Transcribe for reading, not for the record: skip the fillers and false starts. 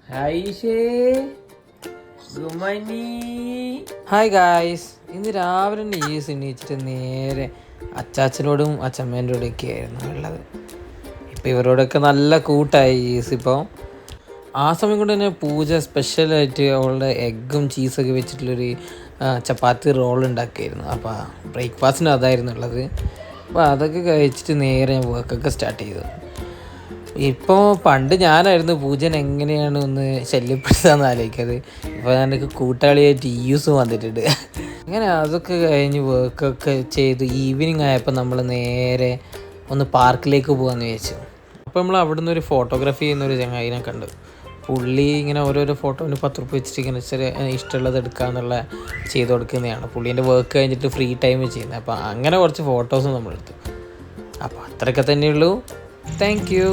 Hi guys, ഇന്ന് രാവിലെ is എണീച്ചിട്ട് നേരെ അച്ചാച്ചനോടും അച്ചമ്മേൻ്റെ കൂടെയൊക്കെ ആയിരുന്നു ഉള്ളത്. ഇപ്പം ഇവരോടൊക്കെ നല്ല കൂട്ടായി ഈസ്. ഇപ്പോൾ ആ സമയം കൊണ്ട് തന്നെ പൂജ സ്പെഷ്യലായിട്ട് അവളുടെ എഗ്ഗും ചീസൊക്കെ വെച്ചിട്ടുള്ളൊരു ചപ്പാത്തി റോൾ ഉണ്ടാക്കിയായിരുന്നു. അപ്പോൾ ബ്രേക്ക്ഫാസ്റ്റിന് അതായിരുന്നു ഉള്ളത്. അപ്പോൾ അതൊക്കെ കഴിച്ചിട്ട് നേരെ വർക്കൊക്കെ സ്റ്റാർട്ട് ചെയ്തു. ഇപ്പോൾ പണ്ട് ഞാനായിരുന്നു പൂജൻ എങ്ങനെയാണ് ഒന്ന് ശല്യപ്പെടുത്താന്ന് ആലോചിക്കത്. ഇപ്പോൾ എനിക്ക് കൂട്ടാളിയായിട്ട് യൂസും വന്നിട്ടുണ്ട്. അങ്ങനെ അതൊക്കെ കഴിഞ്ഞ് വർക്കൊക്കെ ചെയ്ത് ഈവനിങ് ആയപ്പോൾ നമ്മൾ നേരെ ഒന്ന് പാർക്കിലേക്ക് പോകാമെന്ന് വിചാരിച്ചു. അപ്പോൾ നമ്മൾ അവിടെ നിന്ന് ഒരു ഫോട്ടോഗ്രാഫി ചെയ്യുന്നൊരു ചങ്ങായിനെ കണ്ടു. പുള്ളി ഇങ്ങനെ ഓരോരോ ഫോട്ടോന് 10 രൂപ വെച്ചിട്ട് ഇങ്ങനെ ചെറിയ ഇഷ്ടമുള്ളത് എടുക്കാന്നുള്ള ചെയ്ത് കൊടുക്കുന്നതാണ്. പുള്ളീൻ്റെ വർക്ക് കഴിഞ്ഞിട്ട് ഫ്രീ ടൈം ചെയ്യുന്നത്. അപ്പോൾ അങ്ങനെ കുറച്ച് ഫോട്ടോസും നമ്മളെടുത്തു. അപ്പോൾ അത്രയൊക്കെ തന്നെയുള്ളൂ. Thank U.